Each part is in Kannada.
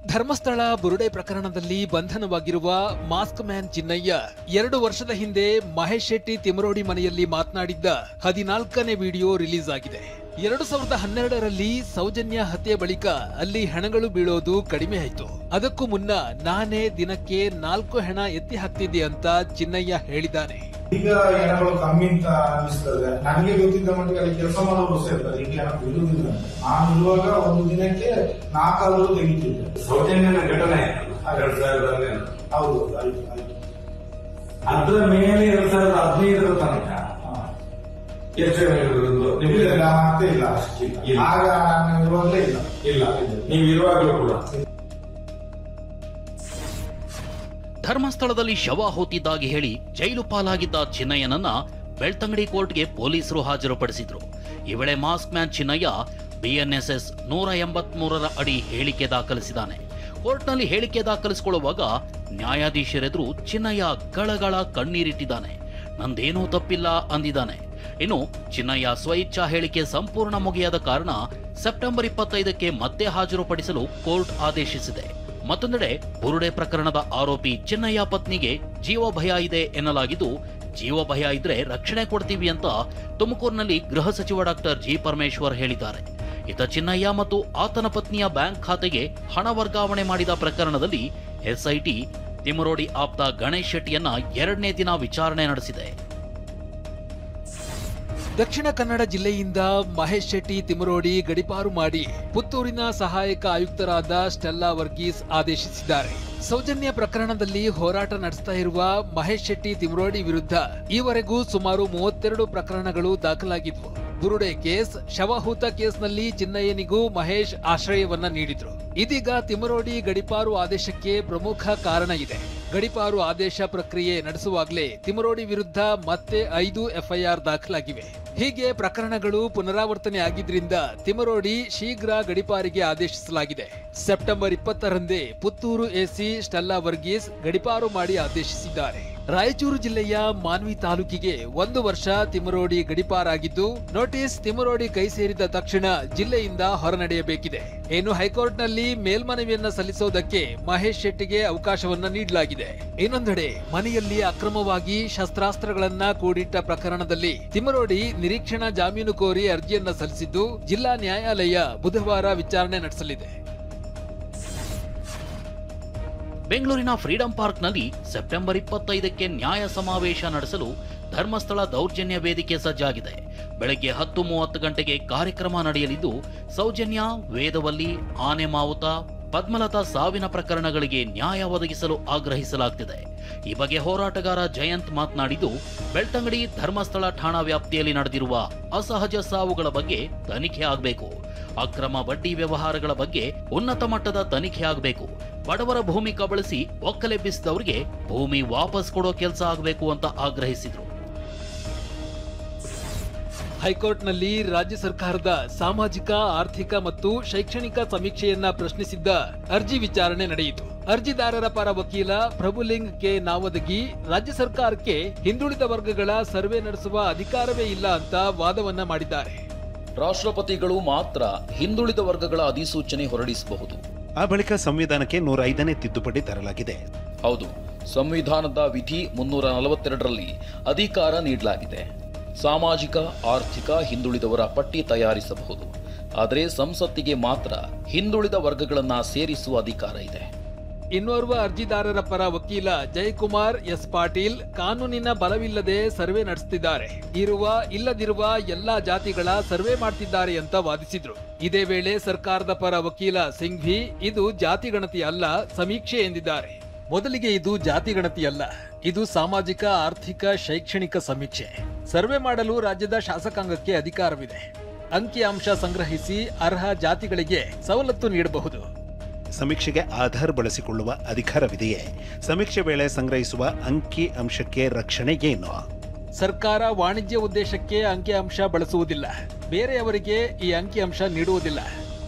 ಧರ್ಮಸ್ಥಳ ಬುರುಡೆ ಪ್ರಕರಣದಲ್ಲಿ ಬಂಧನವಾಗಿರುವ ಮಾಸ್ಕ್ ಮ್ಯಾನ್ ಚಿನ್ನಯ್ಯ 2 ವರ್ಷದ ಹಿಂದೆ ಮಹೇಶ್ ಶೆಟ್ಟಿ ತಿಮರೋಡಿ ಮನೆಯಲ್ಲಿ ಮಾತನಾಡಿದ್ದ 14ನೇ ವಿಡಿಯೋ ರಿಲೀಸ್ ಆಗಿದೆ. 2012ರಲ್ಲಿ ಸೌಜನ್ಯ ಹತ್ಯೆ ಬಳಿಕ ಅಲ್ಲಿ ಹೆಣಗಳು ಬೀಳೋದು ಕಡಿಮೆ ಆಯ್ತು. ಅದಕ್ಕೂ ಮುನ್ನ ನಾನೇ ದಿನಕ್ಕೆ 4 ಹೆಣ ಎತ್ತಿ ಹಾಕ್ತಿದ್ದೆ ಅಂತ ಚಿನ್ನಯ್ಯ ಹೇಳಿದ್ದಾನೆ. ಈಗ ಹೆಣಗಳು ಕಮ್ಮಿ ಅಂತ ಅನಿಸ್ತದೆ. ನನಗೆ ಗೊತ್ತಿದ್ದ ಮಟ್ಟಿಗೆ ಅಲ್ಲಿ ಕೆಲಸ ಮಾಡೋರು ಸೇರ್ತಾರೆ. ಈಗ ಇರುವುದಿಲ್ಲ. ನಾನು ಇರುವಾಗ ಒಂದು ದಿನಕ್ಕೆ 4 ತೆಗಿತಿದ್ದೆ. ಸೌಜನ್ಯನ ಘಟನೆ 2000 ಹೌದು. ಅದರ ಮೇಲೆ 2015 ತನಕ ಎಷ್ಟು ಇಲ್ಲ ಅಷ್ಟಿಲ್ಲ. ಆಗ ನಾನು ಇರುವಾಗಲೇ ಇಲ್ಲ. ನೀವು ಇರುವಾಗಲೂ ಕೂಡ ಧರ್ಮಸ್ಥಳದಲ್ಲಿ ಶವ ಹೋತಿದ್ದಾಗಿ ಹೇಳಿ ಜೈಲು ಪಾಲಾಗಿದ್ದ ಚಿನ್ನಯ್ಯನನ್ನ ಬೆಳ್ತಂಗಡಿ ಕೋರ್ಟ್ಗೆ ಪೊಲೀಸರು ಹಾಜರುಪಡಿಸಿದ್ರು. ಈ ವೇಳೆ ಮಾಸ್ಕ್ ಮ್ಯಾನ್ ಚಿನ್ನಯ್ಯ BNSS 183ರ ಅಡಿ ಹೇಳಿಕೆ ದಾಖಲಿಸಿದ್ದಾನೆ. ಕೋರ್ಟ್ನಲ್ಲಿ ಹೇಳಿಕೆ ದಾಖಲಿಸಿಕೊಳ್ಳುವಾಗ ನ್ಯಾಯಾಧೀಶರೆದುರು ಚಿನ್ನಯ್ಯ ಗಳಗಳ ಕಣ್ಣೀರಿಟ್ಟಿದ್ದಾನೆ. ನಂದೇನೂ ತಪ್ಪಿಲ್ಲ ಅಂದಿದ್ದಾನೆ. ಇನ್ನು ಚಿನ್ನಯ್ಯ ಸ್ವಇಚ್ಛಾ ಹೇಳಿಕೆ ಸಂಪೂರ್ಣ ಮುಗಿಯದ ಕಾರಣ ಸೆಪ್ಟೆಂಬರ್ 25ಕ್ಕೆ ಮತ್ತೆ ಹಾಜರುಪಡಿಸಲು ಕೋರ್ಟ್ ಆದೇಶಿಸಿದೆ. ಮತ್ತೊಂದೆಡೆ ಬುರುಡೆ ಪ್ರಕರಣದ ಆರೋಪಿ ಚಿನ್ನಯ್ಯ ಪತ್ನಿಗೆ ಜೀವ ಭಯ ಇದೆ ಎನ್ನಲಾಗಿದ್ದು, ಜೀವ ಭಯ ಇದ್ರೆ ರಕ್ಷಣೆ ಕೊಡ್ತೀವಿ ಅಂತ ತುಮಕೂರಿನಲ್ಲಿ ಗೃಹ ಸಚಿವ ಡಾಕ್ಟರ್ ಜಿ ಪರಮೇಶ್ವರ್ ಹೇಳಿದ್ದಾರೆ. ಇತ ಚಿನ್ನಯ್ಯ ಮತ್ತು ಆತನ ಪತ್ನಿಯ ಬ್ಯಾಂಕ್ ಖಾತೆಗೆ ಹಣ ವರ್ಗಾವಣೆ ಮಾಡಿದ ಪ್ರಕರಣದಲ್ಲಿ SIT ತಿಮರೋಡಿ ಆಪ್ತ ಗಣೇಶ್ ಶೆಟ್ಟಿಯನ್ನ 2ನೇ ದಿನ ವಿಚಾರಣೆ ನಡೆಸಿದೆ. ದಕ್ಷಿಣ ಕನ್ನಡ ಜಿಲ್ಲೆಯಿಂದ ಮಹೇಶ್ ಶೆಟ್ಟಿ ತಿಮರೋಡಿ ಗಡಿಪಾರು ಮಾಡಿ ಪುತ್ತೂರಿನ ಸಹಾಯಕ ಆಯುಕ್ತರಾದ ಸ್ಟೆಲ್ಲಾ ವರ್ಗೀಸ್ ಆದೇಶಿಸಿದ್ದಾರೆ. ಸೌಜನ್ಯ ಪ್ರಕರಣದಲ್ಲಿ ಹೋರಾಟ ನಡೆಸ್ತಾ ಇರುವ ಮಹೇಶ್ ಶೆಟ್ಟಿ ತಿಮರೋಡಿ ವಿರುದ್ಧ ಈವರೆಗೂ ಸುಮಾರು 32 ಪ್ರಕರಣಗಳು ದಾಖಲಾಗಿದ್ವು. ಬುರುಡೆ ಕೇಸ್, ಶವಹೂತ ಕೇಸ್ನಲ್ಲಿ ಚಿನ್ನಯ್ಯನಿಗೂ ಮಹೇಶ್ ಆಶ್ರಯವನ್ನ ನೀಡಿದ್ರು. ಇದೀಗ ತಿಮರೋಡಿ ಗಡಿಪಾರು ಆದೇಶಕ್ಕೆ ಪ್ರಮುಖ ಕಾರಣ ಇದೆ. ಗಡಿಪಾರು ಆದೇಶ ಪ್ರಕ್ರಿಯೆ ನಡೆಸುವಾಗಲೇ ತಿಮರೋಡಿ ವಿರುದ್ಧ ಮತ್ತೆ 5 FIR ದಾಖಲಾಗಿವೆ. ಹೀಗೆ ಪ್ರಕರಣಗಳು ಪುನರಾವರ್ತನೆ ಆಗಿದ್ರಿಂದ ತಿಮರೋಡಿ ಶೀಘ್ರ ಗಡಿಪಾರಿಗೆ ಆದೇಶಿಸಲಾಗಿದೆ. ಸೆಪ್ಟೆಂಬರ್ 20ರಂದೇ ಪುತ್ತೂರು AC ಸ್ಟೆಲ್ಲಾ ವರ್ಗೀಸ್ ಗಡಿಪಾರು ಮಾಡಿ ಆದೇಶಿಸಿದ್ದಾರೆ. ರಾಯಚೂರು ಜಿಲ್ಲೆಯ ಮಾನ್ವಿ ತಾಲೂಕಿಗೆ 1 ವರ್ಷ ತಿಮರೋಡಿ ಗಡಿಪಾರಾಗಿದ್ದು, ನೋಟಿಸ್ ತಿಮರೋಡಿ ಕೈ ಸೇರಿದ ತಕ್ಷಣ ಜಿಲ್ಲೆಯಿಂದ ಹೊರನಡೆಯಬೇಕಿದೆ. ಇನ್ನು ಹೈಕೋರ್ಟ್ನಲ್ಲಿ ಮೇಲ್ಮನವಿಯನ್ನ ಸಲ್ಲಿಸೋದಕ್ಕೆ ಮಹೇಶ್ ಶೆಟ್ಟಿಗೆ ಅವಕಾಶವನ್ನ ನೀಡಲಾಗಿದೆ. ಇನ್ನೊಂದೆಡೆ ಮನೆಯಲ್ಲಿ ಅಕ್ರಮವಾಗಿ ಶಸ್ತ್ರಾಸ್ತ್ರಗಳನ್ನ ಕೂಡಿಟ್ಟ ಪ್ರಕರಣದಲ್ಲಿ ತಿಮರೋಡಿ ನಿರೀಕ್ಷಣಾ ಜಾಮೀನು ಕೋರಿ ಅರ್ಜಿಯನ್ನ ಸಲ್ಲಿಸಿದ್ದು, ಜಿಲ್ಲಾ ನ್ಯಾಯಾಲಯ ಬುಧವಾರ ವಿಚಾರಣೆ ನಡೆಸಲಿದೆ. ಬೆಂಗಳೂರಿನ ಫ್ರೀಡಂ ಪಾರ್ಕ್ನಲ್ಲಿ ಸೆಪ್ಟೆಂಬರ್ 25ಕ್ಕೆ ನ್ಯಾಯ ಸಮಾವೇಶ ನಡೆಸಲು ಧರ್ಮಸ್ಥಳ ದೌರ್ಜನ್ಯ ವೇದಿಕೆ ಸಜ್ಜಾಗಿದೆ. ಬೆಳಗ್ಗೆ 10:30 ಗಂಟೆಗೆ ಕಾರ್ಯಕ್ರಮ ನಡೆಯಲಿದ್ದು, ಸೌಜನ್ಯ, ವೇದವಲ್ಲಿ, ಆನೆ ಮಾವುತ, ಪದ್ಮಲತಾ ಸಾವಿನ ಪ್ರಕರಣಗಳಿಗೆ ನ್ಯಾಯ ಒದಗಿಸಲು ಆಗ್ರಹಿಸಲಾಗುತ್ತಿದೆ. ಈ ಬಗ್ಗೆ ಹೋರಾಟಗಾರ ಜಯಂತ್ ಮಾತನಾಡಿದ್ದು, ಬೆಳ್ತಂಗಡಿ ಧರ್ಮಸ್ಥಳ ಠಾಣಾ ವ್ಯಾಪ್ತಿಯಲ್ಲಿ ನಡೆದಿರುವ ಅಸಹಜ ಸಾವುಗಳ ಬಗ್ಗೆ ತನಿಖೆ ಆಗಬೇಕು. ಅಕ್ರಮ ಬಡ್ಡಿ ವ್ಯವಹಾರಗಳ ಬಗ್ಗೆ ಉನ್ನತ ಮಟ್ಟದ ತನಿಖೆ ಆಗಬೇಕು. ಬಡವರ ಭೂಮಿ ಕಬಳಿಸಿ ಒಕ್ಕಲೆಬ್ಬಿಸಿದವರಿಗೆ ಭೂಮಿ ವಾಪಸ್ ಕೊಡೋ ಕೆಲಸ ಆಗಬೇಕು ಅಂತ ಆಗ್ರಹಿಸಿದರು. ಹೈಕೋರ್ಟ್ನಲ್ಲಿ ರಾಜ್ಯ ಸರ್ಕಾರದ ಸಾಮಾಜಿಕ, ಆರ್ಥಿಕ ಮತ್ತು ಶೈಕ್ಷಣಿಕ ಸಮೀಕ್ಷೆಯನ್ನ ಪ್ರಶ್ನಿಸಿದ್ದ ಅರ್ಜಿ ವಿಚಾರಣೆ ನಡೆಯಿತು. ಅರ್ಜಿದಾರರ ಪರ ವಕೀಲ ಪ್ರಭುಲಿಂಗ್ ಕೆ ನಾವದಗಿ ರಾಜ್ಯ ಸರ್ಕಾರಕ್ಕೆ ಹಿಂದುಳಿದ ವರ್ಗಗಳ ಸರ್ವೆ ನಡೆಸುವ ಅಧಿಕಾರವೇ ಇಲ್ಲ ಅಂತ ವಾದವನ್ನ ಮಾಡಿದ್ದಾರೆ. ರಾಷ್ಟ್ರಪತಿಗಳು ಮಾತ್ರ ಹಿಂದುಳಿದ ವರ್ಗಗಳ ಅಧಿಸೂಚನೆ ಹೊರಡಿಸಬಹುದು. ಆ ಬಳಿಕ ಸಂವಿಧಾನಕ್ಕೆ 105ನೇ ತಿದ್ದುಪಡಿ ತರಲಾಗಿದೆ. ಹೌದು, ಸಂವಿಧಾನದ ವಿಧಿ 342ರಲ್ಲಿ ಅಧಿಕಾರ ನೀಡಲಾಗಿದೆ. ಸಾಮಾಜಿಕ, ಆರ್ಥಿಕ ಹಿಂದುಳಿದವರ ಪಟ್ಟಿ ತಯಾರಿಸಬಹುದು. ಆದರೆ ಸಂಸತ್ತಿಗೆ ಮಾತ್ರ ಹಿಂದುಳಿದ ವರ್ಗಗಳನ್ನ ಸೇರಿಸುವ ಅಧಿಕಾರ ಇದೆ. ಇನ್ನೋರ್ವ ಅರ್ಜಿದಾರರ ಪರ ವಕೀಲ ಜಯಕುಮಾರ್ ಎಸ್ ಪಾಟೀಲ್ ಕಾನೂನಿನ ಬಲವಿಲ್ಲದೆ ಸರ್ವೆ ನಡೆಸುತ್ತಿದ್ದಾರೆ, ಇರುವ ಇಲ್ಲದಿರುವ ಎಲ್ಲಾ ಜಾತಿಗಳ ಸರ್ವೆ ಮಾಡ್ತಿದ್ದಾರೆ ಅಂತ ವಾದಿಸಿದ್ರು. ಇದೇ ವೇಳೆ ಸರ್ಕಾರದ ಪರ ವಕೀಲ ಸಿಂಘ್ವಿ ಇದು ಜಾತಿ ಗಣತಿ ಅಲ್ಲ, ಸಮೀಕ್ಷೆ ಎಂದಿದ್ದಾರೆ. ಮೊದಲಿಗೆ ಇದು ಜಾತಿ ಗಣತಿ ಅಲ್ಲ, ಇದು ಸಾಮಾಜಿಕ, ಆರ್ಥಿಕ, ಶೈಕ್ಷಣಿಕ ಸಮೀಕ್ಷೆ. ಸರ್ವೆ ಮಾಡಲು ರಾಜ್ಯದ ಶಾಸಕಾಂಗಕ್ಕೆ ಅಧಿಕಾರವಿದೆ. ಅಂಕಿಅಂಶ ಸಂಗ್ರಹಿಸಿ ಅರ್ಹ ಜಾತಿಗಳಿಗೆ ಸವಲತ್ತು ನೀಡಬಹುದು. ಸಮೀಕ್ಷೆಗೆ ಆಧಾರ್ ಬಳಸಿಕೊಳ್ಳುವ ಅಧಿಕಾರವಿದೆಯೇ? ಸಮೀಕ್ಷೆ ವೇಳೆ ಸಂಗ್ರಹಿಸುವ ಅಂಕಿ ಅಂಶಕ್ಕೆ ರಕ್ಷಣೆ ಏನು? ಸರ್ಕಾರ ವಾಣಿಜ್ಯ ಉದ್ದೇಶಕ್ಕೆ ಅಂಕಿಅಂಶ ಬಳಸುವುದಿಲ್ಲ, ಬೇರೆಯವರಿಗೆ ಈ ಅಂಕಿಅಂಶ ನೀಡುವುದಿಲ್ಲ.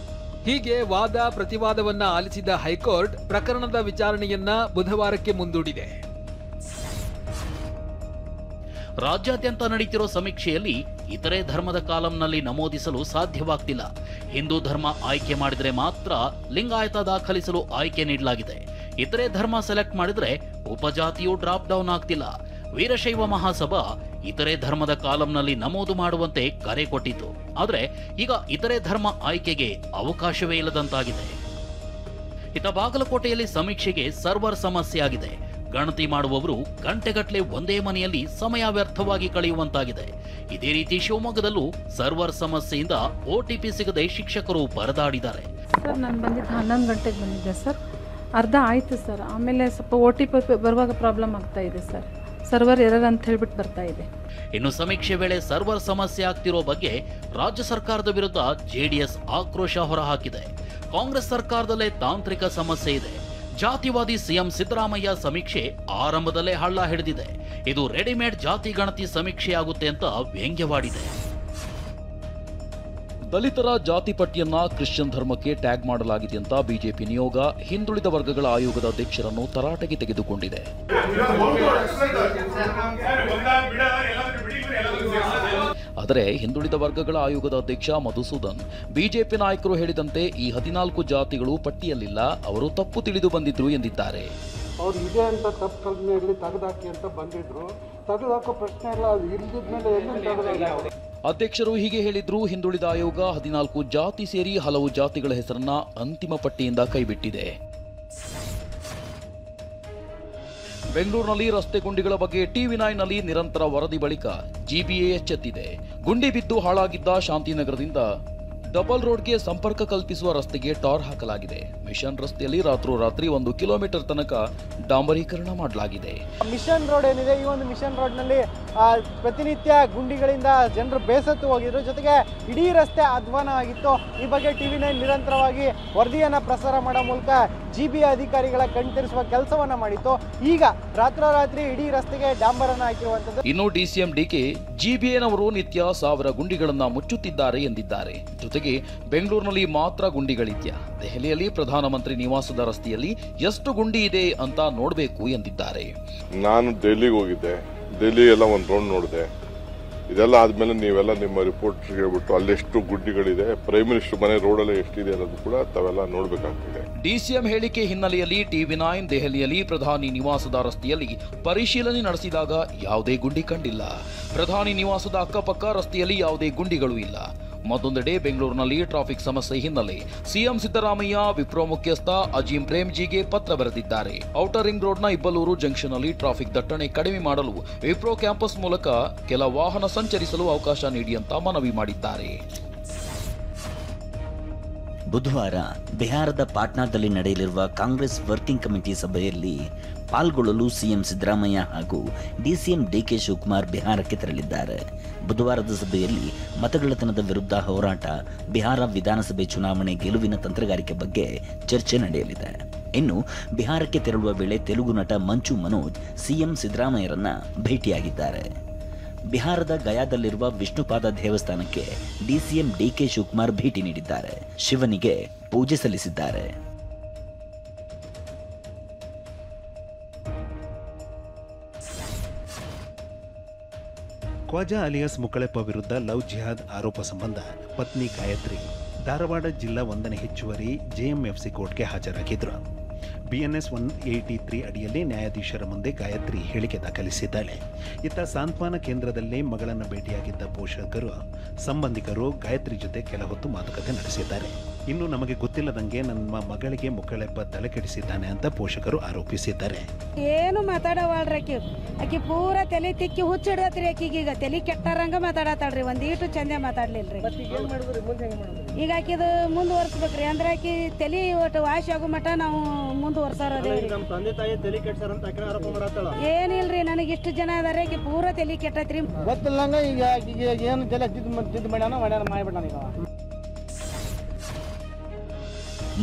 ಹೀಗೆ ವಾದ ಪ್ರತಿವಾದವನ್ನ ಆಲಿಸಿದ ಹೈಕೋರ್ಟ್ ಪ್ರಕರಣದ ವಿಚಾರಣೆಯನ್ನ ಬುಧವಾರಕ್ಕೆ ಮುಂದೂಡಿದೆ. ರಾಜ್ಯಾದ್ಯಂತ ನಡೆಯುತ್ತಿರುವ ಸಮೀಕ್ಷೆಯಲ್ಲಿ ಇತರೆ ಧರ್ಮದ ಕಾಲಂನಲ್ಲಿ ನಮೂದಿಸಲು ಸಾಧ್ಯವಾಗ್ತಿಲ್ಲ. ಹಿಂದೂ ಧರ್ಮ ಆಯ್ಕೆ ಮಾಡಿದರೆ ಮಾತ್ರ ಲಿಂಗಾಯತ ದಾಖಲಿಸಲು ಆಯ್ಕೆ ನೀಡಲಾಗಿದೆ. ಇತರೆ ಧರ್ಮ ಸೆಲೆಕ್ಟ್ ಮಾಡಿದ್ರೆ ಉಪಜಾತಿಯು ಡ್ರಾಪ್ ಡೌನ್ ಆಗ್ತಿಲ್ಲ. ವೀರಶೈವ ಮಹಾಸಭಾ ಇತರೆ ಧರ್ಮದ ಕಾಲಂನಲ್ಲಿ ನಮೂದು ಮಾಡುವಂತೆ ಕರೆ ಕೊಟ್ಟಿತ್ತು. ಆದರೆ ಈಗ ಇತರೆ ಧರ್ಮ ಆಯ್ಕೆಗೆ ಅವಕಾಶವೇ ಇಲ್ಲದಂತಾಗಿದೆ. ಇತ್ತ ಬಾಗಲಕೋಟೆಯಲ್ಲಿ ಸಮೀಕ್ಷೆಗೆ ಸರ್ವರ್ ಸಮಸ್ಯೆ ಆಗಿದೆ. ಗಣತಿ ಮಾಡುವವರು ಗಂಟೆಗಟ್ಟಲೆ ಒಂದೇ ಮನೆಯಲ್ಲಿ ಸಮಯ ವ್ಯರ್ಥವಾಗಿ ಕಳೆಯುವಂತಾಗಿದೆ. ಇದೇ ರೀತಿ ಶಿವಮೊಗ್ಗದಲ್ಲೂ ಸರ್ವರ್ ಸಮಸ್ಯೆಯಿಂದ OTP ಸಿಗದೆ ಶಿಕ್ಷಕರು ಪರದಾಡಿದ್ದಾರೆ. ಸರ್, ನಾನು ಬಂದಿದ್ದು 11 ಗಂಟೆಗೆ ಬಂದಿದ್ದೆ ಸರ್. ಅರ್ಧ ಆಯಿತು ಸರ್. ಆಮೇಲೆ ಸ್ವಲ್ಪ OTP ಬರುವಾಗ ಪ್ರಾಬ್ಲಮ್ ಆಗ್ತಾ ಇದೆ ಸರ್. ಸರ್ವರ್ ಎರರ್ ಅಂತ ಹೇಳ್ಬಿಟ್ಟು ಬರ್ತಾ ಇದೆ. ಇನ್ನು ಸಮೀಕ್ಷೆ ವೇಳೆ ಸರ್ವರ್ ಸಮಸ್ಯೆ ಆಗ್ತಿರೋ ಬಗ್ಗೆ ರಾಜ್ಯ ಸರ್ಕಾರದ ವಿರುದ್ಧ JDS ಆಕ್ರೋಶ ಹೊರಹಾಕಿದೆ. ಕಾಂಗ್ರೆಸ್ ಸರ್ಕಾರದಲ್ಲೇ ತಾಂತ್ರಿಕ ಸಮಸ್ಯೆ ಇದೆ. ಜಾತಿವಾದಿ ಸಿಎಂ ಸಿದ್ದರಾಮಯ್ಯ ಸಮೀಕ್ಷೆ ಆರಂಭದಲ್ಲೇ ಹಳ್ಳ ಹಿಡಿದಿದೆ. ಇದು ರೆಡಿಮೇಡ್ ಜಾತಿ ಗಣತಿ ಸಮೀಕ್ಷೆಯಾಗುತ್ತೆ ಅಂತ ವ್ಯಂಗ್ಯವಾಡಿದೆ. ದಲಿತರ ಜಾತಿ ಪಟ್ಟಿಯನ್ನ ಕ್ರಿಶ್ಚಿಯನ್ ಧರ್ಮಕ್ಕೆ ಟ್ಯಾಗ್ ಮಾಡಲಾಗಿದೆ ಅಂತ ಬಿಜೆಪಿ ನಿಯೋಗ ಹಿಂದುಳಿದ ವರ್ಗಗಳ ಆಯೋಗದ ಅಧ್ಯಕ್ಷರನ್ನು ತರಾಟೆಗೆ ತೆಗೆದುಕೊಂಡಿದೆ. ಆದರೆ ಹಿಂದುಳಿದ ವರ್ಗಗಳ ಆಯೋಗದ ಅಧ್ಯಕ್ಷ ಮಧುಸೂದನ್ ಬಿಜೆಪಿ ನಾಯಕರು ಹೇಳಿದಂತೆ ಈ 14 ಜಾತಿಗಳು ಪಟ್ಟಿಯಲ್ಲಿಲ್ಲ, ಅವರು ತಪ್ಪು ತಿಳಿದು ಬಂದಿದ್ರು ಎಂದಿದ್ದಾರೆ. ಅವ್ರು ಇದೆ ಅಂತ ತಪ್ಪು ಕಲ್ಪನೆಯಲ್ಲಿ ತೆಗೆದಾಕಿ ಅಂತ ಬಂದಿದ್ರು. ತೆಗೆದಾಕೋ ಪ್ರಶ್ನೆ ಇಲ್ಲ, ಅದು ಇಲ್ದಿದ್ಮೇಲೆ ಎಲ್ಲಿ ತೆಗೆದಾಕಿ. ಅಧ್ಯಕ್ಷರು ಹೀಗೆ ಹೇಳಿದ್ರು. ಹಿಂದುಳಿದ ಆಯೋಗ 14 ಜಾತಿ ಸೇರಿ ಹಲವು ಜಾತಿಗಳ ಹೆಸರನ್ನ ಅಂತಿಮ ಪಟ್ಟಿಯಿಂದ ಕೈಬಿಟ್ಟಿದೆ. ಬೆಂಗಳೂರಿನಲ್ಲಿ ರಸ್ತೆ ಗುಂಡಿಗಳ ಬಗ್ಗೆ TV9ನಲ್ಲಿ ನಿರಂತರ ವರದಿ ಬಳಿಕ GBA ಎಚ್ಚೆತ್ತಿದೆ. ಗುಂಡಿ ಬಿದ್ದು ಹಾಳಾಗಿದ್ದ ಶಾಂತಿನಗರದಿಂದ ಡಬಲ್ ರೋಡ್ಗೆ ಸಂಪರ್ಕ ಕಲ್ಪಿಸುವ ರಸ್ತೆಗೆ ಟಾರ್ ಹಾಕಲಾಗಿದೆ. ಮಿಷನ್ ರಸ್ತೆಯಲ್ಲಿ ರಾತ್ರೋರಾತ್ರಿ 1 ಕಿಲೋಮೀಟರ್ ತನಕ ಡಾಂಬರೀಕರಣ ಮಾಡಲಾಗಿದೆ. ಮಿಷನ್ ರೋಡ್ ಏನಿದೆ, ಈ ಒಂದು ಮಿಷನ್ ರೋಡ್ನಲ್ಲಿ ಪ್ರತಿನಿತ್ಯ ಗುಂಡಿಗಳಿಂದ ಜನರು ಬೇಸತ್ತು ಹೋಗಿದ್ರು. ಜೊತೆಗೆ ಇಡೀ ರಸ್ತೆ ಅಧ್ವಾನವಾಗಿತ್ತು. ಈ ಬಗ್ಗೆ TV9 ನಿರಂತರವಾಗಿ ವರದಿಯನ್ನು ಪ್ರಸಾರ ಮಾಡೋ ಮೂಲಕ GBA ಅಧಿಕಾರಿಗಳ ಕಣ್ತರಿಸುವ ಕೆಲಸವನ್ನ ಮಾಡಿತ್ತು. ಈಗ ರಾತ್ರೋರಾತ್ರಿ ಇಡೀ ರಸ್ತೆಗೆ ಡಾಂಬರನ್ನು ಹಾಕಿರುವಂತದ್ದು. ಇನ್ನು DCM DK GBAನವರು ನಿತ್ಯ 1000 ಗುಂಡಿಗಳನ್ನ ಮುಚ್ಚುತ್ತಿದ್ದಾರೆ ಎಂದಿದ್ದಾರೆ. ಜೊತೆಗೆ ಬೆಂಗಳೂರಿನಲ್ಲಿ ಮಾತ್ರ ಗುಂಡಿಗಳಿದ್ಯಾ, ದೆಹಲಿಯಲ್ಲಿ ಪ್ರಧಾನಮಂತ್ರಿ ನಿವಾಸದ ರಸ್ತೆಯಲ್ಲಿ ಎಷ್ಟು ಗುಂಡಿ ಇದೆ ಅಂತ ನೋಡಬೇಕು ಎಂದಿದ್ದಾರೆ. ನಾನು ಡೆಲ್ಲಿಗೆ ಹೋಗಿದ್ದೆ, ಡೆಲ್ಲಿ ಎಲ್ಲ ಒಂದು ರೌಂಡ್ ನೋಡಿದೆ. ಇದೆಲ್ಲ ಆದ್ಮೇಲೆ ನೀವೆಲ್ಲ ನಿಮ್ಮ ರಿಪೋರ್ಟ್ ಹೇಳ್ಬಿಟ್ಟು ಅಲ್ಲೆಷ್ಟು ಗುಡ್ಡಿಗಳಿದೆ, ಪ್ರೈಮ್ ಮಿನಿಸ್ಟರ್ ಮನೆ ರೋಡಲ್ಲಿ ಎಷ್ಟಿದೆ ಅನ್ನೋದು ಕೂಡ ತಾವೆಲ್ಲ ನೋಡ್ಬೇಕಾಗ್ತದೆ. DCM ಹೇಳಿಕೆ ಹಿನ್ನೆಲೆಯಲ್ಲಿ TV9 ದೆಹಲಿಯಲ್ಲಿ ಪ್ರಧಾನಿ ನಿವಾಸದ ರಸ್ತೆಯಲ್ಲಿ ಪರಿಶೀಲನೆ ನಡೆಸಿದಾಗ ಯಾವುದೇ ಗುಂಡಿ ಕಂಡಿಲ್ಲ. ಪ್ರಧಾನಿ ನಿವಾಸದ ಅಕ್ಕಪಕ್ಕ ರಸ್ತೆಯಲ್ಲಿ ಯಾವುದೇ ಗುಂಡಿಗಳು ಇಲ್ಲ. ಮತ್ತೊಂದೆಡೆ ಬೆಂಗಳೂರಿನಲ್ಲಿ ಟ್ರಾಫಿಕ್ ಸಮಸ್ಯೆ ಹಿನ್ನೆಲೆ ಸಿಎಂ ಸಿದ್ದರಾಮಯ್ಯ ವಿಪ್ರೋ ಮುಖ್ಯಸ್ಥ ಅಜೀಂ ಪ್ರೇಮ್ಜಿಗೆ ಪತ್ರ ಬರೆದಿದ್ದಾರೆ. ಔಟರ್ ರಿಂಗ್ ರೋಡ್ನ ಇಬ್ಬಲೂರು ಜಂಕ್ಷನ್ ನಲ್ಲಿ ಟ್ರಾಫಿಕ್ ದಟ್ಟಣೆ ಕಡಿಮೆ ಮಾಡಲು ವಿಪ್ರೋ ಕ್ಯಾಂಪಸ್ ಮೂಲಕ ಕೆಲ ವಾಹನ ಸಂಚರಿಸಲು ಅವಕಾಶ ನೀಡಿ ಅಂತ ಮನವಿ ಮಾಡಿದ್ದಾರೆ. ಬುಧವಾರ ಬಿಹಾರದ ಪಾಟ್ನಾದಲ್ಲಿ ನಡೆಯಲಿರುವ ಕಾಂಗ್ರೆಸ್ ವರ್ಕಿಂಗ್ ಕಮಿಟಿ ಸಭೆಯಲ್ಲಿ ಪಾಲ್ಗೊಳ್ಳಲು ಸಿಎಂ ಸಿದ್ದರಾಮಯ್ಯ ಹಾಗೂ DCM DK ಶಿವಕುಮಾರ್ ಬಿಹಾರಕ್ಕೆ ತೆರಳಿದ್ದಾರೆ. ಬುಧವಾರದ ಸಭೆಯಲ್ಲಿ ಮತಗಳ್ಳತನದ ವಿರುದ್ಧ ಹೋರಾಟ, ಬಿಹಾರ ವಿಧಾನಸಭೆ ಚುನಾವಣೆ ಗೆಲುವಿನ ತಂತ್ರಗಾರಿಕೆ ಬಗ್ಗೆ ಚರ್ಚೆ ನಡೆಯಲಿದೆ. ಇನ್ನು ಬಿಹಾರಕ್ಕೆ ತೆರಳುವ ವೇಳೆ ತೆಲುಗು ನಟ ಮಂಚು ಮನೋಜ್ ಸಿಎಂ ಸಿದ್ದರಾಮಯ್ಯರನ್ನ ಭೇಟಿಯಾಗಿದ್ದಾರೆ. ಬಿಹಾರದ ಗಯಾದಲ್ಲಿರುವ ವಿಷ್ಣುಪಾದ ದೇವಸ್ಥಾನಕ್ಕೆ DCM DK ಶಿವಕುಮಾರ್ ಭೇಟಿ ನೀಡಿದ್ದಾರೆ. ಶಿವನಿಗೆ ಪೂಜೆ ಸಲ್ಲಿಸಿದ್ದಾರೆ. ಖ್ವಾಜಾ ಅಲಿಯಾಸ್ ಮುಕಳೆಪ್ಪ ವಿರುದ್ಧ ಲವ್ ಜಿಹಾದ್ ಆರೋಪ ಸಂಬಂಧ ಪತ್ನಿ ಗಾಯತ್ರಿ ಧಾರವಾಡ ಜಿಲ್ಲಾ 1ನೇ ಹೆಚ್ಚುವರಿ JMFC ಕೋರ್ಟ್ಗೆ ಹಾಜರಾಗಿದ್ರು. BNS 183 ಅಡಿಯಲ್ಲಿ ನ್ಯಾಯಾಧೀಶರ ಮುಂದೆ ಗಾಯತ್ರಿ ಹೇಳಿಕೆ ದಾಖಲಿಸಿದ್ದಾಳೆ. ಇತ್ತ ಸಾಂತ್ವನ ಕೇಂದ್ರದಲ್ಲಿ ಮಗಳನ್ನು ಭೇಟಿಯಾಗಿದ್ದ ಪೋಷಕರು, ಸಂಬಂಧಿಕರು ಗಾಯತ್ರಿ ಜೊತೆ ಕೆಲ ಹೊತ್ತು ಮಾತುಕತೆ ನಡೆಸಿದ್ದಾರೆ. ಇನ್ನು ನಮಗೆ ಗೊತ್ತಿಲ್ಲದಂಗೆ ನಮ್ಮ ಮಗಳಿಗೆ ಮುಕಳೆಪ್ಪ ತಲೆ ಕೆಡಿಸಿದ್ದಾನೆ ಅಂತ ಪೋಷಕರು ಆರೋಪಿಸಿದ್ದಾರೆ. ಏನು ಮಾತಾಡವಾಳ್ರಿ, ಆಕಿ ಪೂರ ತಲೆ ತಿಕ್ಕಿ ಹುಚ್ಚಿಡತ್ರಿ. ಆಕಿಗೀಗ ತಲೆ ಕೆಟ್ಟಾರಂಗ ಮಾತಾಡತಾಳ್ರಿ, ಒಂದೀಟು ಚಂದೆ ಮಾತಾಡ್ಲಿಲ್ರಿ. ಈಗ ಆಕಿದು ಮುಂದುವರ್ಸ್ಬೇಕ್ರಿ, ಅಂದ್ರೆ ಆಕಿ ತಲೆ ಒಟ್ಟು ವಾಸಿ ಆಗೋ ಮಠ ನಾವು ಮುಂದುವರ್ಸೋರದೇ. ಏನಿಲ್ರಿ, ನನಗೆ ಇಷ್ಟು ಜನ ಅದಾರೆ, ಆಕಿ ಪೂರ ತಲೆ ಕೆಟ್ಟತ್ರಿ. ಗೊತ್ತಿಲ್ಲಂಗ ಈಗ ಏನು ಜಲ ಜಿದ್ದು ಮಾಡ್ಯಾನ ಮಾಡ್ಬಿಟ್ಟಾನ. ಈಗ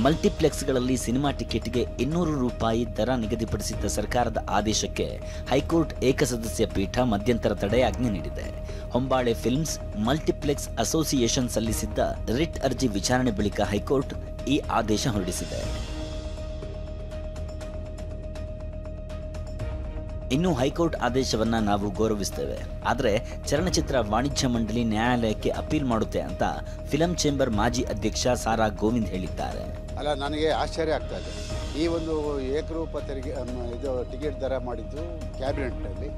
ಮಲ್ಟಿಪ್ಲೆಕ್ಸ್ಗಳಲ್ಲಿ ಸಿನಿಮಾ ಟಿಕೆಟ್ಗೆ 200 ರೂಪಾಯಿ ದರ ನಿಗದಿಪಡಿಸಿದ್ದ ಸರ್ಕಾರದ ಆದೇಶಕ್ಕೆ ಹೈಕೋರ್ಟ್ ಏಕಸದಸ್ಯ ಪೀಠ ಮಧ್ಯಂತರ ತಡೆಯಾಜ್ಞೆ ನೀಡಿದೆ. ಹೊಂಬಾಳೆ ಫಿಲ್ಮ್ಸ್ ಮಲ್ಟಿಪ್ಲೆಕ್ಸ್ ಅಸೋಸಿಯೇಷನ್ ಸಲ್ಲಿಸಿದ್ದ ರಿಟ್ ಅರ್ಜಿ ವಿಚಾರಣೆ ಬಳಿಕ ಹೈಕೋರ್ಟ್ ಈ ಆದೇಶ ಹೊರಡಿಸಿದೆ. ಇನ್ನು ಹೈಕೋರ್ಟ್ ಆದೇಶವನ್ನ ನಾವು ಗೌರವಿಸ್ತೇವೆ, ಆದರೆ ಚಲನಚಿತ್ರ ವಾಣಿಜ್ಯ ಮಂಡಳಿ ನ್ಯಾಯಾಲಯಕ್ಕೆ ಅಪೀಲ್ ಮಾಡುತ್ತೆ ಅಂತ ಫಿಲಂ ಚೇಂಬರ್ ಮಾಜಿ ಅಧ್ಯಕ್ಷ ಸಾರಾ ಗೋವಿಂದ್ ಹೇಳಿದ್ದಾರೆ. ಅಲ್ಲ, ನನಗೆ ಆಶ್ಚರ್ಯ ಆಗ್ತಾ ಇದೆ. ಈ ಒಂದು ಏಕರೂಪ ತೆರಿಗೆ ಇದು ಟಿಕೆಟ್ ದರ ಮಾಡಿದ್ದು ಕ್ಯಾಬಿನೆಟ್ನಲ್ಲಿ,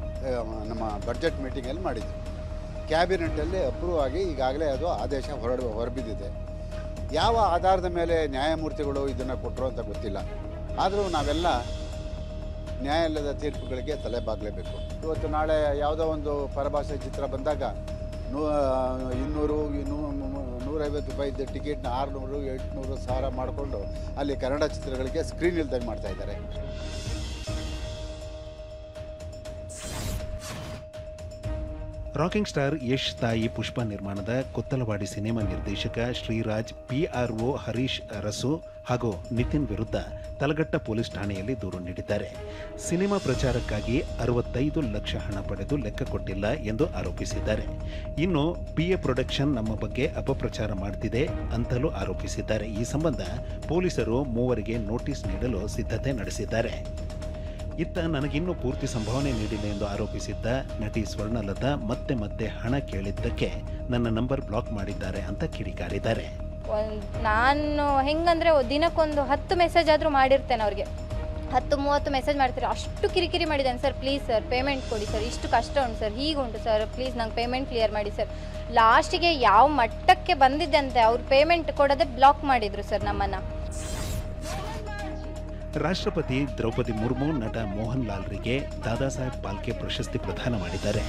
ನಮ್ಮ ಬಡ್ಜೆಟ್ ಮೀಟಿಂಗಲ್ಲಿ ಮಾಡಿದ್ದು. ಕ್ಯಾಬಿನೆಟ್ಟಲ್ಲಿ ಅಪ್ರೂವ್ ಆಗಿ ಈಗಾಗಲೇ ಅದು ಆದೇಶ ಹೊರಬಿದ್ದಿದೆ. ಯಾವ ಆಧಾರದ ಮೇಲೆ ನ್ಯಾಯಮೂರ್ತಿಗಳು ಇದನ್ನು ಕೊಟ್ಟರು ಅಂತ ಗೊತ್ತಿಲ್ಲ. ಆದರೂ ನಾವೆಲ್ಲ ನ್ಯಾಯಾಲಯದ ತೀರ್ಪುಗಳಿಗೆ ತಲೆ ಬಾಗಲೇಬೇಕು. ಇವತ್ತು ನಾಳೆ ಯಾವುದೋ ಒಂದು ಪರಭಾಷೆ ಚಿತ್ರ ಬಂದಾಗ 200, 150 ರೂಪಾಯಿದ್ದು ಟಿಕೆಟ್ನ 600, 800, 1000 ಮಾಡಿಕೊಂಡು ಅಲ್ಲಿ ಕನ್ನಡ ಚಿತ್ರಗಳಿಗೆ ಸ್ಕ್ರೀನ್ ಇಲ್ದಂಗೆ ಮಾಡ್ತಾ ಇದ್ದಾರೆ. ರಾಕಿಂಗ್ ಸ್ಟಾರ್ ಯಶ್ ತಾಯಿ ಪುಷ್ಪ ನಿರ್ಮಾಣದ ಕೊತ್ತಲವಾಡಿ ಸಿನಿಮಾ ನಿರ್ದೇಶಕ ಶ್ರೀರಾಜ್, PRO ಹರೀಶ್ ಅರಸು ಹಾಗೂ ನಿತಿನ್ ವಿರುದ್ಧ ತಲಗಟ್ಟ ಪೊಲೀಸ್ ಠಾಣೆಯಲ್ಲಿ ದೂರು ನೀಡಿದ್ದಾರೆ. ಸಿನಿಮಾ ಪ್ರಚಾರಕ್ಕಾಗಿ 65 ಲಕ್ಷ ಹಣ ಪಡೆದು ಲೆಕ್ಕ ಕೊಟ್ಟಿಲ್ಲ ಎಂದು ಆರೋಪಿಸಿದ್ದಾರೆ. ಇನ್ನು PA ಪ್ರೊಡಕ್ಷನ್ ನಮ್ಮ ಬಗ್ಗೆ ಅಪಪ್ರಚಾರ ಮಾಡ್ತಿದೆ ಅಂತಲೂ ಆರೋಪಿಸಿದ್ದಾರೆ. ಈ ಸಂಬಂಧ ಪೊಲೀಸರು 3 ನೋಟಿಸ್ ನೀಡಲು ಸಿದ್ಧತೆ ನಡೆಸಿದ್ದಾರೆ. ಇತ್ತ ನನಗಿನ್ನೂ ಪೂರ್ತಿ ಸಂಭಾವನೆ ನೀಡಿಲ್ಲ ಎಂದು ಆರೋಪಿಸಿದ್ದ ನಟಿ ಸ್ವರ್ಣಲತಾ ಮತ್ತೆ ಹಣ ಕೇಳಿದ್ದಕ್ಕೆ ನನ್ನ ನಂಬರ್ ಬ್ಲಾಕ್ ಮಾಡಿದ್ದಾರೆ ಅಂತ ಕಿಡಿಕಾರಿದ್ದಾರೆ. ನಾನು ಹೆಂಗಂದ್ರೆ ದಿನಕ್ಕೊಂದು 10 ಮೆಸೇಜ್ ಆದರೂ ಮಾಡಿರ್ತೇನೆ ಅವ್ರಿಗೆ. 10-30 ಮೆಸೇಜ್ ಮಾಡ್ತಾರೆ. ಅಷ್ಟು ಕಿರಿಕಿರಿ ಮಾಡಿದ್ದೇನೆ. ಸರ್ ಪ್ಲೀಸ್ ಸರ್ ಪೇಮೆಂಟ್ ಕೊಡಿ ಸರ್, ಇಷ್ಟು ಕಷ್ಟ ಉಂಟು ಸರ್, ಹೀಗುಂಟು ಸರ್, ಪ್ಲೀಸ್ ನಂಗೆ ಪೇಮೆಂಟ್ ಕ್ಲಿಯರ್ ಮಾಡಿ ಸರ್. ಲಾಸ್ಟಿಗೆ ಯಾವ ಮಟ್ಟಕ್ಕೆ ಬಂದಿದ್ದೆ ಅಂತ ಅವ್ರು ಪೇಮೆಂಟ್ ಕೊಡೋದೇ ಬ್ಲಾಕ್ ಮಾಡಿದ್ರು ಸರ್ ನಮ್ಮನ್ನು. ರಾಷ್ಟ್ರಪತಿ ದ್ರೌಪದಿ ಮುರ್ಮು ನಟ ಮೋಹನ್ ಲಾಲ್ರಿಗೆ ದಾದಾ ಸಾಹೇಬ್ ಫಾಲ್ಕೆ ಪ್ರಶಸ್ತಿ ಪ್ರದಾನ ಮಾಡಿದ್ದಾರೆ.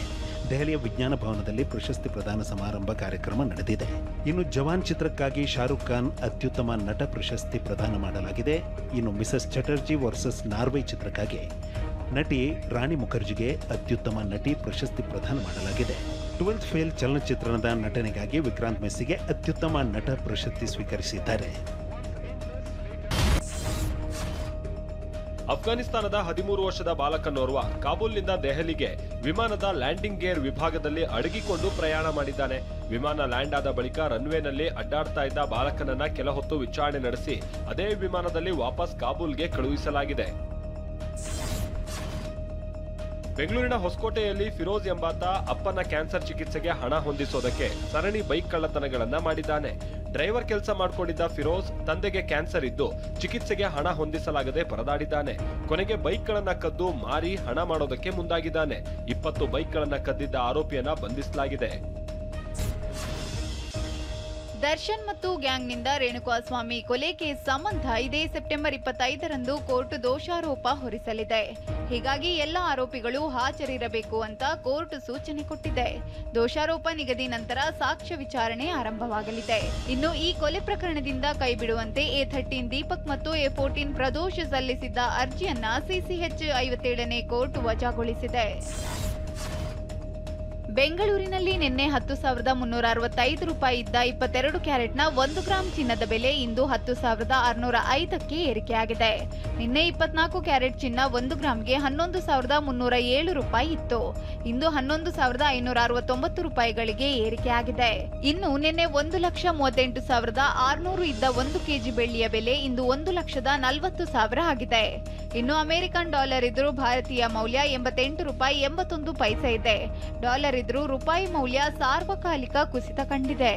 ದೆಹಲಿಯ ವಿಜ್ಞಾನ ಭವನದಲ್ಲಿ ಪ್ರಶಸ್ತಿ ಪ್ರದಾನ ಸಮಾರಂಭ ಕಾರ್ಯಕ್ರಮ ನಡೆದಿದೆ. ಇನ್ನು ಜವಾನ್ ಚಿತ್ರಕ್ಕಾಗಿ ಶಾರುಖ್ ಖಾನ್ ಅತ್ಯುತ್ತಮ ನಟ ಪ್ರಶಸ್ತಿ ಪ್ರದಾನ ಮಾಡಲಾಗಿದೆ. ಇನ್ನು ಮಿಸಸ್ ಚಟರ್ಜಿ ವರ್ಸಸ್ ನಾರ್ವೆ ಚಿತ್ರಕ್ಕಾಗಿ ನಟಿ ರಾಣಿ ಮುಖರ್ಜಿಗೆ ಅತ್ಯುತ್ತಮ ನಟಿ ಪ್ರಶಸ್ತಿ ಪ್ರದಾನ ಮಾಡಲಾಗಿದೆ. 12th ಫೇಲ್ ಚಲನಚಿತ್ರದ ನಟನೆಗಾಗಿ ವಿಕ್ರಾಂತ್ ಮೆಸ್ಸಿಗೆ ಅತ್ಯುತ್ತಮ ನಟ ಪ್ರಶಸ್ತಿ ಸ್ವೀಕರಿಸಿದ್ದಾರೆ. ಅಫ್ಘಾನಿಸ್ತಾನದ 13 ವರ್ಷದ ಬಾಲಕನೋರ್ವ ಕಾಬೂಲ್ನಿಂದ ದೆಹಲಿಗೆ ವಿಮಾನದ ಲ್ಯಾಂಡಿಂಗ್ ಗೇರ್ ವಿಭಾಗದಲ್ಲಿ ಅಡಗಿಕೊಂಡು ಪ್ರಯಾಣ ಮಾಡಿದ್ದಾನೆ. ವಿಮಾನ ಲ್ಯಾಂಡ್ ಆದ ಬಳಿಕ ರನ್ವೇನಲ್ಲಿ ಅಡ್ಡಾಡ್ತಾ ಇದ್ದ ಬಾಲಕನನ್ನ ಕೆಲ ಹೊತ್ತು ವಿಚಾರಣೆ ನಡೆಸಿ ಅದೇ ವಿಮಾನದಲ್ಲಿ ವಾಪಸ್ ಕಾಬೂಲ್ಗೆ ಕಳುಹಿಸಲಾಗಿದೆ. ಬೆಂಗಳೂರಿನ ಹೊಸಕೋಟೆಯಲ್ಲಿ ಫಿರೋಜ್ ಎಂಬಾತ ಅಪ್ಪನ ಕ್ಯಾನ್ಸರ್ ಚಿಕಿತ್ಸೆಗೆ ಹಣ ಹೊಂದಿಸೋದಕ್ಕೆ ಸರಣಿ ಬೈಕ್ ಕಳ್ಳತನಗಳನ್ನ ಮಾಡಿದ್ದಾನೆ. ಡ್ರೈವರ್ ಕೆಲಸ ಮಾಡಿಕೊಂಡಿದ್ದ ಫಿರೋಜ್ ತಂದೆಗೆ ಕ್ಯಾನ್ಸರ್ ಇದ್ದು ಚಿಕಿತ್ಸೆಗೆ ಹಣ ಹೊಂದಿಸಲಾಗದೆ ಪರದಾಡಿದ್ದಾನೆ. ಕೊನೆಗೆ ಬೈಕ್ಗಳನ್ನ ಕದ್ದು ಮಾರಿ ಹಣ ಮಾಡೋದಕ್ಕೆ ಮುಂದಾಗಿದ್ದಾನೆ. 20 ಬೈಕ್ಗಳನ್ನ ಕದ್ದಿದ್ದ ಆರೋಪಿಯನ್ನ ಬಂಧಿಸಲಾಗಿದೆ. ದರ್ಶನ್ ಮತ್ತು ಗ್ಯಾಂಗ್ನಿಂದ ರೇಣುಕಾಸ್ವಾಮಿ ಕೊಲೆ ಕೇಸ್ ಸಂಬಂಧ ಇದೇ ಸೆಪ್ಟೆಂಬರ್ 25ರಂದು ಕೋರ್ಟ್ ದೋಷಾರೋಪ ಹೊರಿಸಲಿದೆ. ಹೀಗಾಗಿ ಎಲ್ಲ ಆರೋಪಿಗಳು ಹಾಜರಿರಬೇಕು ಅಂತ ಕೋರ್ಟ್ ಸೂಚನೆ ಕೊಟ್ಟಿದೆ. ದೋಷಾರೋಪ ನಿಗದಿ ನಂತರ ಸಾಕ್ಷ್ಯ ವಿಚಾರಣೆ ಆರಂಭವಾಗಲಿದೆ. ಇನ್ನು ಈ ಕೊಲೆ ಪ್ರಕರಣದಿಂದ ಕೈಬಿಡುವಂತೆ A13 ದೀಪಕ್ ಮತ್ತು A14 ಪ್ರದೋಷ್ ಸಲ್ಲಿಸಿದ್ದ ಅರ್ಜಿಯನ್ನ CCH 57ನೇ ಕೋರ್ಟ್ ವಜಾಗೊಳಿಸಿದೆ. ಬೆಂಗಳೂರಿನಲ್ಲಿ ನಿನ್ನೆ 10,365 ರೂಪಾಯಿ ಇದ್ದ 22 ಕ್ಯಾರೆಟ್ನ 1 ಗ್ರಾಂ ಚಿನ್ನದ ಬೆಲೆ ಇಂದು 10,605ಕ್ಕೆ ಏರಿಕೆಯಾಗಿದೆ. ನಿನ್ನೆ 24 ಕ್ಯಾರೆಟ್ ಚಿನ್ನ 1 ಗ್ರಾಂಗೆ 11,307 ರೂಪಾಯಿ ಇತ್ತು. ಇಂದು 11,569 ರೂಪಾಯಿಗಳಿಗೆ ಏರಿಕೆಯಾಗಿದೆ. ಇನ್ನು ನಿನ್ನೆ 1,38,600 ಇದ್ದ 1 ಕೆಜಿ ಬೆಳ್ಳಿಯ ಬೆಲೆ ಇಂದು 1,40,40,000 ಆಗಿದೆ. ಇನ್ನು ಅಮೆರಿಕನ್ ಡಾಲರ್ ಎದುರು ಭಾರತೀಯ ಮೌಲ್ಯ 88 ರೂಪಾಯಿ 81 ಪೈಸೆ ಇದೆ. ಡಾಲರ್ ಎದುರು ರೂಪಾಯಿ ಮೌಲ್ಯ ಸಾರ್ವಕಾಲಿಕ ಕುಸಿತ ಕಂಡಿದೆ.